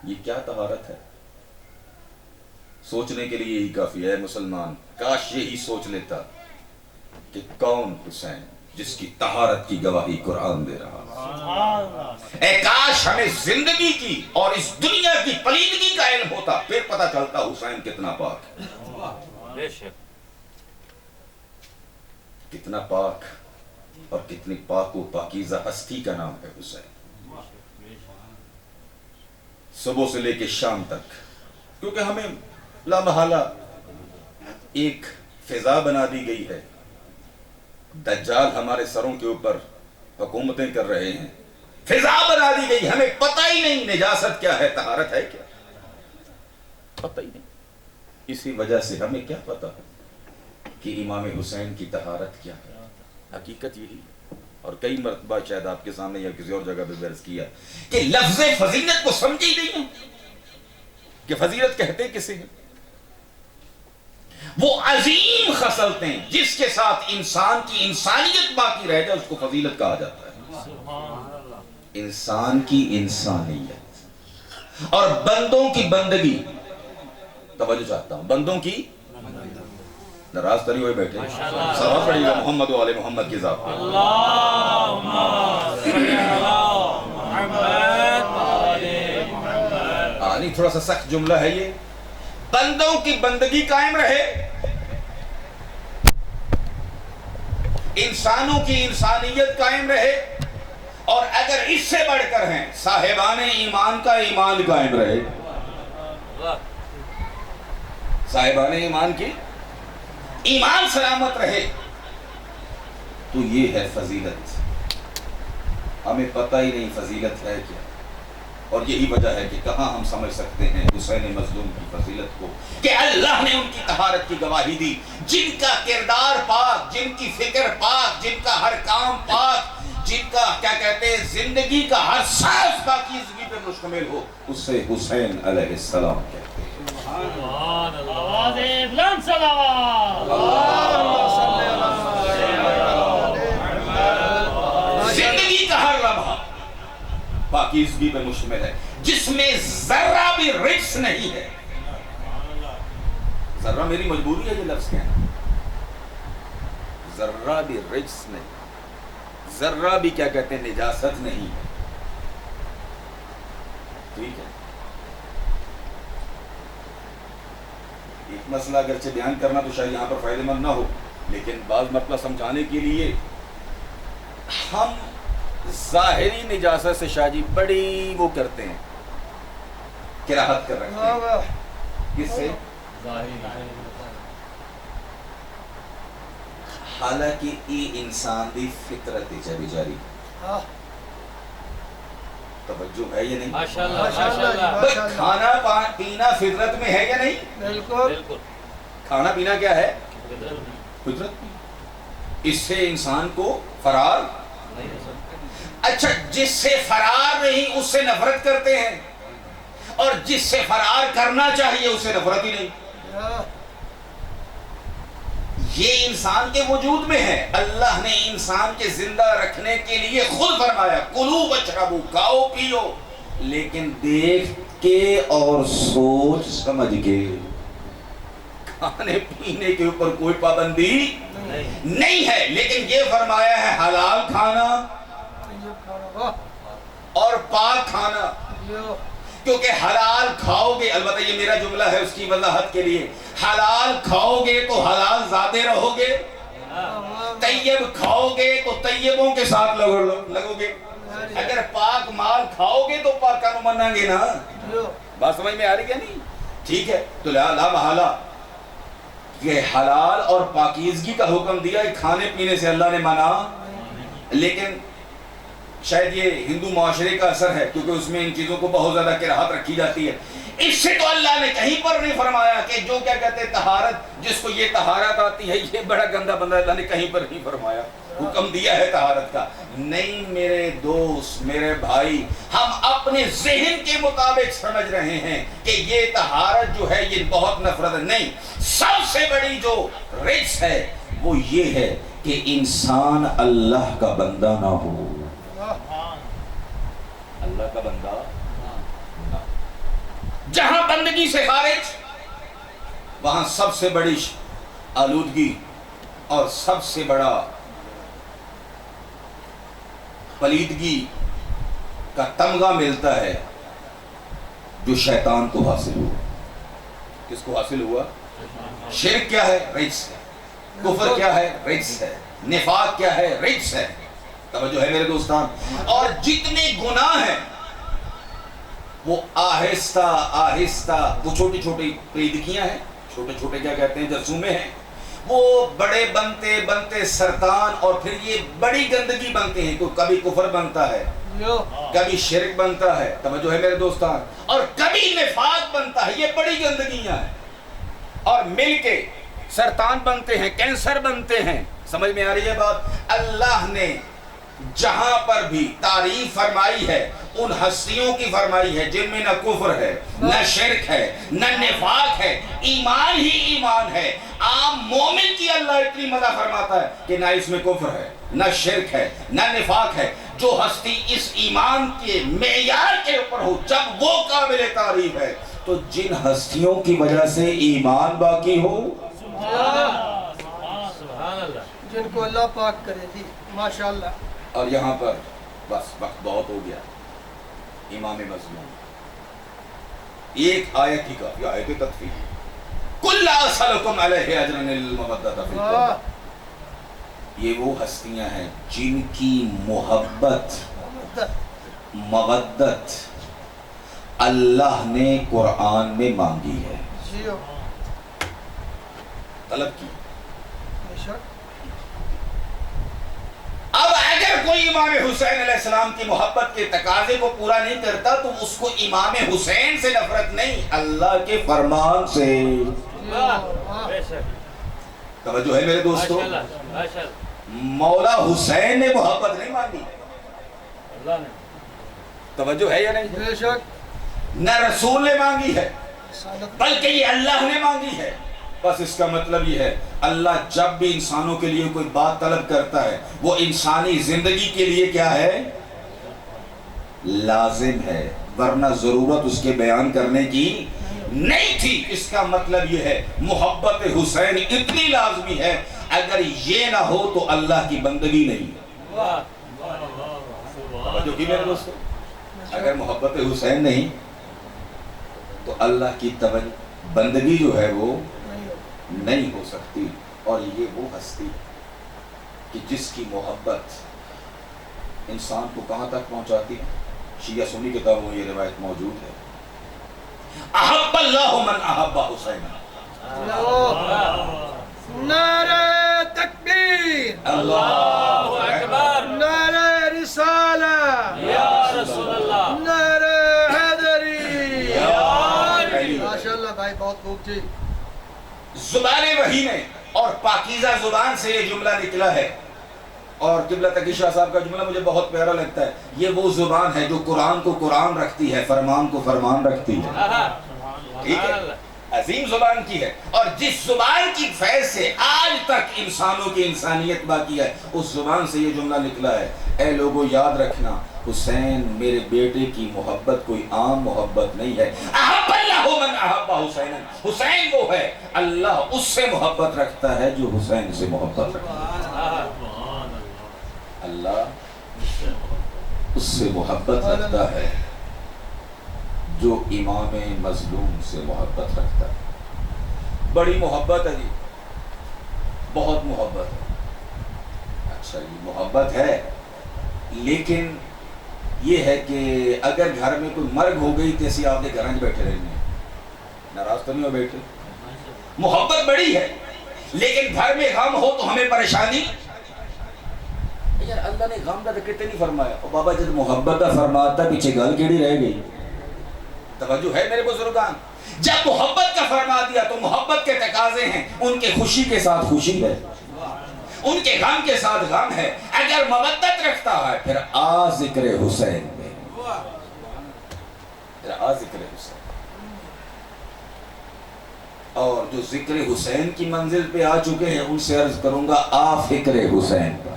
یہ کیا طہارت ہے؟ سوچنے کے لیے یہی کافی ہے مسلمان، کاش یہی سوچ لیتا کہ کون حسین جس کی طہارت کی گواہی قرآن دے رہا۔ اے کاش ہمیں زندگی کی اور اس دنیا کی پلیدگی کا علم ہوتا، پھر پتہ چلتا حسین کتنا پاک ہے، کتنا پاک اور کتنی پاک و پاکیزہ ہستی کا نام ہے حسین۔ صبح سے لے کے شام تک، کیونکہ ہمیں لامحالہ ایک فضا بنا دی گئی ہے، دجال ہمارے سروں کے اوپر حکومتیں کر رہے ہیں، فضا بنا دی گئی، ہمیں پتہ ہی نہیں نجاست کیا ہے، طہارت ہے کیا، پتہ ہی نہیں۔ اسی وجہ سے ہمیں کیا پتہ کہ امام حسین کی طہارت کیا ہے؟ حقیقت یہی ہے۔ اور کئی مرتبہ شاید آپ کے سامنے یا کسی اور جگہ پہ درس کیا کہ لفظ فضیلت کو سمجھے ہی نہیں ہے کہ فضیلت کہتے کسے ہیں؟ وہ عظیم خصلتیں جس کے ساتھ انسان کی انسانیت باقی رہ جائے اس کو فضیلت کہا جاتا ہے۔ انسان کی انسانیت اور بندوں کی بندگی، توجہ چاہتا ہوں، بندوں کی ناراض تو نہیں ہوئے بیٹھے؟ صلوات پڑھیے گا محمد و آل محمد کی ذات پر۔ اللہم صلی علی محمد آلی۔ تھوڑا سا سخت جملہ ہے یہ، بندوں کی بندگی قائم رہے، انسانوں کی انسانیت قائم رہے، اور اگر اس سے بڑھ کر ہیں صاحبان ایمان کا ایمان قائم رہے، صاحبان ایمان کی ایمان سلامت رہے، تو یہ ہے فضیلت۔ ہمیں پتہ ہی نہیں فضیلت ہے کیا، اور یہی وجہ ہے کہ کہاں ہم سمجھ سکتے ہیں حسین مظلوم کی فضیلت کو کہ اللہ نے ان کی طہارت کی گواہی دی، جن کا کردار پاک، جن کی فکر پاک، جن کا ہر کام پاک، جن کا کیا کہتے ہیں زندگی کا ہر سانس پاکیزگی پر مشتمل ہو، اسے حسین علیہ السلام کہتے ہیں۔ سبحان اللہ، آواز بلند صلوات، زندگی کا ہر لمحہ پاکیزگی پر مشتمل ہے، جس میں ذرہ بھی رجس نہیں ہے۔ ذرہ میری مجبوری ہے یہ لفظ کہنا، ذرہ بھی رجس نہیں، ذرہ بھی کیا کہتے ہیں نجاست نہیں ہے، ٹھیک ہے۔ ایک مسئلہ اگرچہ بیان کرنا تو شاید یہاں پر فائدہ مند نہ ہو، لیکن بعض مسئلہ سمجھانے کے لیے ہم ظاہری نجاست سے شاہ جی بڑی وہ کرتے ہیں، کراہت کر رکھتے ہیں، کس سے؟ حالانکہ یہ انسان دی فطرت ہے بیچاری، توجہ ہے یا نہیں؟ ماشاءاللہ۔ کھانا پینا فطرت میں ہے یا نہیں؟ بالکل۔ کھانا پینا کیا ہے؟ فطرت۔ اس سے انسان کو فرار نہیں ہو سکتا۔ اچھا، جس سے فرار نہیں اس سے نفرت کرتے ہیں، اور جس سے فرار کرنا چاہیے اس سے نفرت ہی نہیں۔ یہ انسان کے وجود میں ہے، اللہ نے انسان کے زندہ رکھنے کے لیے خود فرمایا کلو واشربو، کھاؤ پیو، لیکن دیکھ کے اور سوچ سمجھ کے، کھانے پینے کے اوپر کوئی پابندی نہیں ہے، لیکن یہ فرمایا ہے حلال کھانا اور پاک کھانا، کیونکہ حلال کھاؤ گے، البتہ یہ میرا جملہ ہے اس کی وضاحت کے لیے، حلال کھاؤ گے تو حلال ذاتے رہو گے، طیب کھاؤ گے تو طیبوں کے ساتھ لگو گے، اگر پاک مال کھاؤ گے تو پاکانو منیں گے نا۔ بات سمجھ میں آ رہی ہے نہیں؟ ٹھیک ہے، تو لا محالہ کہ حلال اور پاکیزگی کا حکم دیا ہے، کھانے پینے سے اللہ نے منع، لیکن شاید یہ ہندو معاشرے کا اثر ہے کیونکہ اس میں ان چیزوں کو بہت زیادہ کراہت رکھی جاتی ہے۔ اس سے تو اللہ نے کہیں پر نہیں فرمایا کہ جو کیا کہتے ہیں طہارت، جس کو یہ طہارت آتی ہے یہ بڑا گندا بندہ، اللہ نے کہیں پر نہیں فرمایا، حکم دیا ہے طہارت کا۔ نہیں میرے دوست، میرے بھائی، ہم اپنے ذہن کے مطابق سمجھ رہے ہیں کہ یہ طہارت جو ہے یہ بہت نفرت ہے، نہیں، سب سے بڑی جو رجس ہے وہ یہ ہے کہ انسان اللہ کا بندہ نہ ہو، اللہ کا بندہ نہ، بندگی سے خارج، وہاں سب سے بڑی آلودگی اور سب سے بڑا پلیدگی کا تمغہ ملتا ہے جو شیطان کو حاصل ہوا۔ کس کو حاصل ہوا؟ شرک کیا ہے؟ رجس ہے۔ کفر کیا ہے؟ رجس ہے۔ نفاق کیا ہے؟ رجس ہے۔ توجہ ہے میرے دوستان؟ اور جتنے گناہ ہیں وہ آہستہ آہستہ، وہ چھوٹی چھوٹی پلیدگیاں ہیں، چھوٹے چھوٹے کیا کہتے ہیں، جرثومے ہیں، وہ بڑے بنتے بنتے سرطان اور پھر یہ بڑی گندگی بنتے ہیں۔ تو کبھی کفر بنتا ہے، کبھی شرک بنتا ہے، توجہ ہے میرے دوستان، اور کبھی نفاق بنتا ہے۔ یہ بڑی گندگیاں ہیں اور مل کے سرطان بنتے ہیں، کینسر بنتے ہیں۔ سمجھ میں آ رہی ہے بات؟ اللہ نے جہاں پر بھی تعریف فرمائی ہے ان ہستیوں کی فرمائی ہے جن میں نہ کفر ہے، نہ شرک ہے، نہ نفاق ہے، ایمان ہی ایمان ہے۔ عام مومن کی اللہ اتنی مدح فرماتا ہے کہ نہ اس میں کفر ہے، نہ شرک ہے، نہ نفاق ہے۔ جو ہستی اس ایمان کے معیار کے اوپر ہو، جب وہ قابل تعریف ہے، تو جن ہستیوں کی وجہ سے ایمان باقی ہو، جن کو اللہ پاک کرے دی، ماشاءاللہ۔ اور یہاں پر بس وقت بہت ہو گیا۔ امام مظلوم ایک آیت ہی کافی، آیت تکفی۔ کل اسلکم علیہ اجرا المودۃ فی القربہ۔ یہ وہ ہستیاں ہیں جن کی محبت، مودت اللہ نے قرآن میں مانگی ہے، طلب کی۔ اب اگر کوئی امام حسین علیہ السلام کی محبت کے تقاضے کو پورا نہیں کرتا تو اس کو امام حسین سے نفرت نہیں، اللہ کے فرمان سے۔ توجہ ہے میرے دوستو؟ مولا حسین نے محبت نہیں مانگی، توجہ ہے یا نہیں؟ بے شک۔ نہ رسول نے مانگی ہے بلکہ یہ اللہ نے مانگی ہے۔ بس اس کا مطلب یہ ہے اللہ جب بھی انسانوں کے لیے کوئی بات طلب کرتا ہے وہ انسانی زندگی کے لیے کیا ہے؟ لازم ہے، ورنہ ضرورت اس کے بیان کرنے کی نہیں تھی۔ اس کا مطلب یہ ہے محبت حسین اتنی لازمی ہے، اگر یہ نہ ہو تو اللہ کی بندگی نہیں۔ جو کہ میرے دوستو اگر محبت حسین نہیں تو اللہ کی بندگی جو ہے وہ نہیں ہو سکتی۔ اور یہ وہ ہستی کہ جس کی محبت انسان کو کہاں تک پہنچاتی ہے؟ شیعہ سنی کتابوں میں یہ روایت موجود ہے، احب اللہ من احب حسین۔ نعرہ تکبیر، اللہ اکبر، نعرہ رسالہ، یا رسول اللہ، نعرہ حیدری، یا ماشاءاللہ بھائی بہت خوب جی۔ زبان وحی میں اور پاکیزہ زبان سے یہ جملہ نکلا ہے، اور قبلہ تقی شاہ صاحب کا جملہ مجھے بہت پیارا لگتا ہے۔ یہ وہ زبان ہے جو قرآن کو قرآن رکھتی ہے، فرمان کو فرمان رکھتی ہے۔ ٹھیک ہے، عظیم زبان کی ہے، اور جس زبان کی فیض سے آج تک انسانوں کی انسانیت باقی ہے، اس زبان سے یہ جملہ نکلا ہے، اے لوگو یاد رکھنا حسین میرے بیٹے کی محبت کوئی عام محبت نہیں ہے۔ احب اللہ من احب حسین، حسین وہ ہے اللہ اس سے محبت رکھتا ہے جو حسین سے محبت رکھتا ہے۔ اللہ اس سے محبت رکھتا ہے جو امام مظلوم سے محبت رکھتا ہے۔ بڑی محبت ہے جی، بہت محبت ہے۔ اچھا جی محبت ہے، لیکن یہ ہے کہ اگر گھر میں کوئی مرگ ہو گئی تو ایسی آپ کے گھر میں بیٹھے رہیں گے، ناراض تو نہیں ہو بیٹھے؟ محبت بڑی ہے، لیکن گھر میں غم ہو تو ہمیں پریشانی۔ یار اللہ نے غم کا ذکر نہیں فرمایا، اور بابا جب محبت کا فرماتا پیچھے گل کیڑی رہ گئی؟ توجہ ہے میرے بزرگان؟ جب محبت کا فرما دیا تو محبت کے تقاضے ہیں، ان کے خوشی کے ساتھ خوشی ہے، ان کے غم کے ساتھ غم ہے۔ اگر مودت رکھتا ہے پھر آ ذکر حسین میں، پھر آ ذکر حسین، اور جو ذکر حسین کی منزل پہ آ چکے ہیں ان سے عرض کروں گا آ فکر حسین پر۔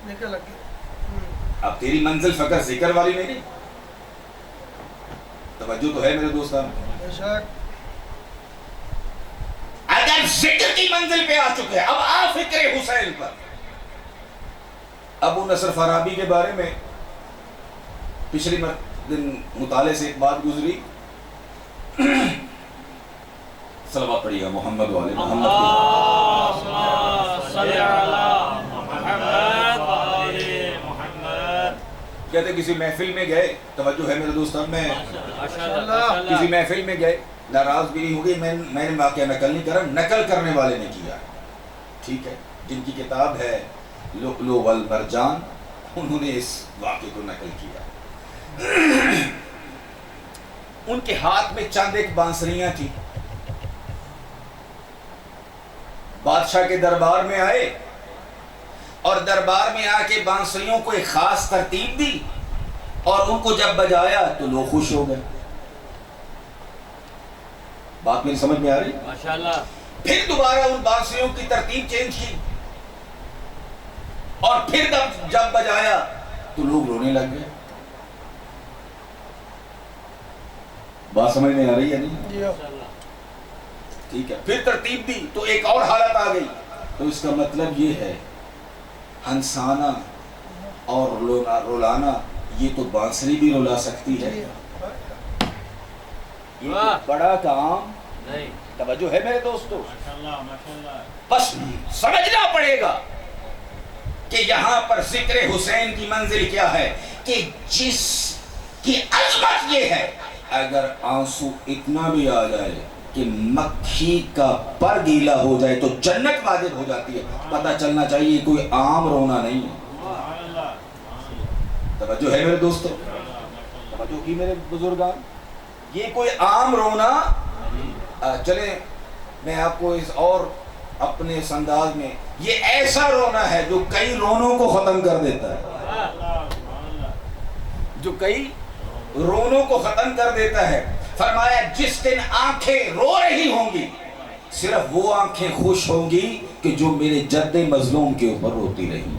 نکل گیا۔ اب تیری منزل فقط ذکر والی نہیں، توجہ تو ہے میرے دوستان؟ بے شک اگر ذکر کی منزل پہ آ چکے ہیں، اب آ فکر حسین پر. ابو نصر فارابی کے بارے میں پچھلی دن مطالعے سے ایک بات گزری. صلوات پڑھیے گا محمد والے محمد کی. اللهم صل على محمد وآل محمد. کہتے کسی محفل میں گئے، توجہ ہے میرے دوستان، میں ماشاءاللہ. کسی محفل میں گئے، ناراض بھی نہیں ہوگی، میں نے واقعہ نقل نہیں کرا، نقل کرنے والے نے کیا. ٹھیک ہے، جن کی کتاب ہے لؤلؤ والمرجان، انہوں نے اس واقعے کو نقل کیا. ان کے ہاتھ میں چند ایک بانسریاں تھیں. بادشاہ کے دربار میں آئے اور دربار میں آ کے بانسریوں کو ایک خاص ترتیب دی اور ان کو جب بجایا تو لوگ خوش ہو گئے. بات میری سمجھ میں آ رہی؟ ماشاءاللہ. پھر دوبارہ ان بانسریوں کی ترتیب چینج کی اور پھر جب بجایا تو لوگ رونے لگ گئے. بات سمجھ میں آ رہی ہے نہیں؟ جی ٹھیک ہے، پھر ترتیب دی تو ایک اور حالت آ گئی. تو اس کا مطلب یہ ہے ہنسانا اور رولانا، یہ تو بانسری بھی رولا سکتی ہے. یہ تو بڑا کام نہیں. توجہ ہے میرے دوستو. ماشاءاللہ ماشاءاللہ. بس سمجھنا پڑے گا کہ یہاں پر ذکر حسین کی منزل کیا ہے، کہ جس کی عظمت یہ ہے اگر آنسو اتنا بھی آ جائے کہ مکھی کا پر گیلا ہو جائے تو جنت واجب ہو جاتی ہے. پتہ چلنا چاہیے کوئی عام رونا نہیں ہے. توجہ ہے میرے دوستو، توجہ کی میرے بزرگان، یہ کوئی عام رونا. چلیں میں آپ کو اس اور اپنے اس انداز میں، یہ ایسا رونا ہے جو کئی رونوں کو ختم کر دیتا ہے، جو کئی رونوں کو ختم کر دیتا ہے. فرمایا جس دن آنکھیں رو رہی ہوں گی صرف وہ آنکھیں خوش ہوں گی کہ جو میرے جد مظلوم کے اوپر روتی رہی.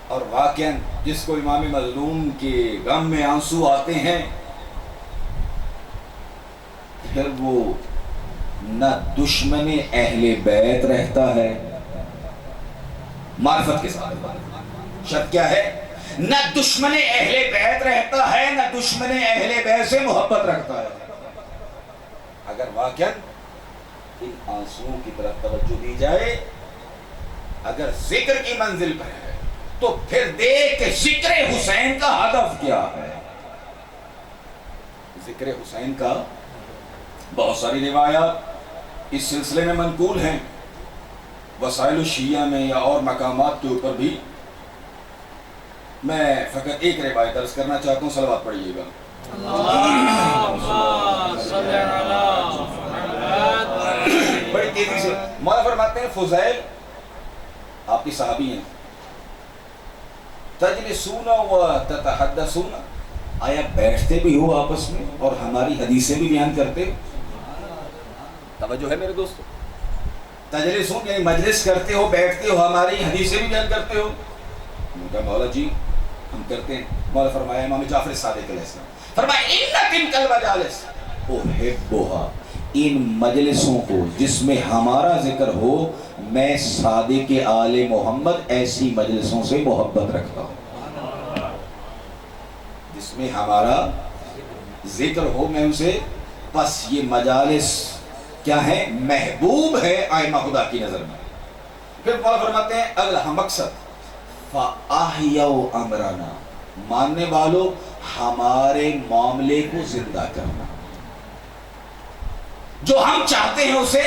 اور واقعاً جس کو امام مظلوم کے غم میں آنسو آتے ہیں پھر وہ نہ دشمن اہل بیت رہتا ہے، معرفت کے ساتھ شرط کیا ہے، نہ دشمن اہل بیت رہتا ہے، نہ دشمن اہل بیت سے محبت رکھتا ہے. اگر واقعاً ان آنسوؤں کی طرف توجہ دی جائے، اگر ذکر کی منزل پر ہے تو پھر دیکھ کہ ذکر حسین کا ہدف کیا ہے. ذکر حسین کا بہت ساری روایات اس سلسلے میں منقول ہیں، وسائل الشیعہ میں یا اور مقامات کے اوپر بھی. میں فقط ایک روایت عرض کرنا چاہتا ہوں، صلوات پڑھیے گا. اللهم صل على محمد. بڑی تیزی سے مولا فرماتے ہیں فضیل آپ کی صحابی ہیں، تجلسون و تتحدثون، آیا بیٹھتے بھی ہو آپس میں اور ہماری حدیثیں بھی بیان کرتے ہو؟ توجہ ہے میرے دوستو، تجلسون یعنی مجلس کرتے ہو، بیٹھتے ہو، ہماری حدیثیں بھی بیان کرتے ہو؟ میں کہا مولا جی ہم کرتے ہیں. مولا فرمایا امام جعفر صادق علیہ السلام فرمایا ان تلک المجالس احبها، ان مجلسوں کو جس میں ہمارا ذکر ہو میں صادق آل محمد ایسی مجلسوں سے محبت رکھتا ہوں. جس میں ہمارا ذکر ہو میں اسے، بس یہ مجالس کیا ہے، محبوب ہے آئمہ خدا کی نظر میں. پھر مولا فرماتے ہیں اگلا مقصد فَأَحْيَوْا أَمْرَنَا، ماننے والوں ہمارے معاملے کو زندہ کرنا، جو ہم چاہتے ہیں اسے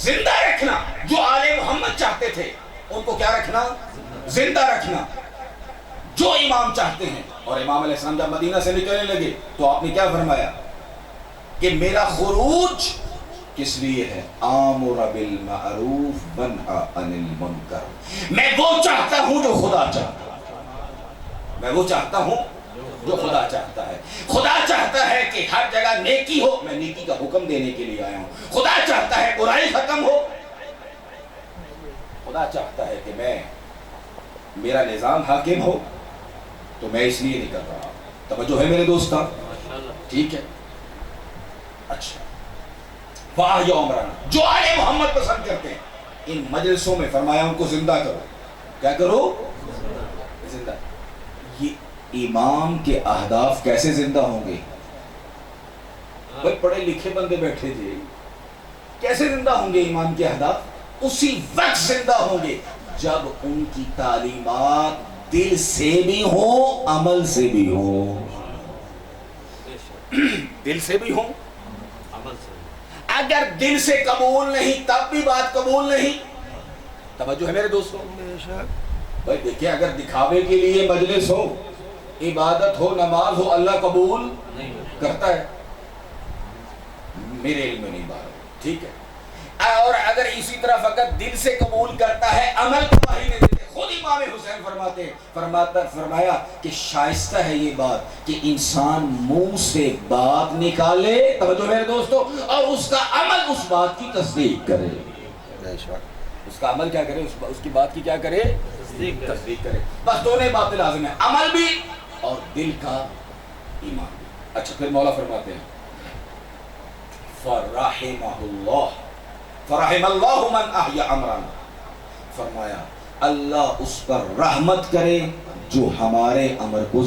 زندہ رکھنا. جو آل محمد چاہتے تھے ان کو کیا رکھنا، زندہ رکھنا. جو امام چاہتے ہیں، اور امام علیہ السلام جب مدینہ سے نکلنے لگے تو آپ نے کیا فرمایا کہ میرا خروج کس لیے ہے، آمر بالمعروف ونہی عن المنکر، میں وہ چاہتا ہوں جو خدا چاہتا ہے، میں وہ چاہتا ہوں جو خدا چاہتا ہے. خدا چاہتا ہے کہ ہر جگہ نیکی ہو، میں نیکی کا حکم دینے کے لیے آیا ہوں. خدا چاہتا ہے برائی ختم ہو، خدا چاہتا ہے کہ میں میرا نظام حاکم ہو. تو میں اس لیے نہیں کر رہا. توجہ ہے میرے دوستاں؟ ٹھیک ہے. اچھا واہ یا عمران جو آل محمد پسند کرتے ہیں ان مجلسوں میں فرمایا ان کو زندہ کرو. کیا کرو؟ زندہ. یہ امام کے اہداف کیسے زندہ ہوں گے؟ بھائی پڑھے لکھے بندے بیٹھے تھے, کیسے زندہ ہوں گے امام کے اہداف؟ اسی وقت زندہ ہوں گے جب ان کی تعلیمات دل سے بھی ہوں, عمل سے بھی ہوں. دل سے بھی ہوں, اگر دل سے قبول نہیں تب بھی بات قبول نہیں. توجہ ہے میرے دوستوں؟ بھائی دیکھیں, اگر دکھاوے کے لیے مجلس ہو, عبادت ہو, نماز ہو, اللہ قبول کرتا ہے؟ میرے علم میں نہیں بات. ٹھیک ہے. اور اگر اسی طرح فقط دل سے قبول کرتا ہے, عمل گواہی نہیں دیتے. خود امام حسین فرمایا کہ شائستہ ہے یہ بات کہ انسان منہ سے بات نکالے, توجہ میرے دوستو, اور اس کا عمل اس بات کی تصدیق کرے. اس کا عمل کیا کرے, اس کی بات کی کیا کرے, تصدیق کرے. بس دونوں باتیں لازم ہیں, عمل بھی اور دل کا ایمان بھی. اچھا پھر مولا فرماتے ہیں فرحم اللہ من احیا عمران. فرمایا اللہ اس پر رحمت کرے جو ہمارے امر کو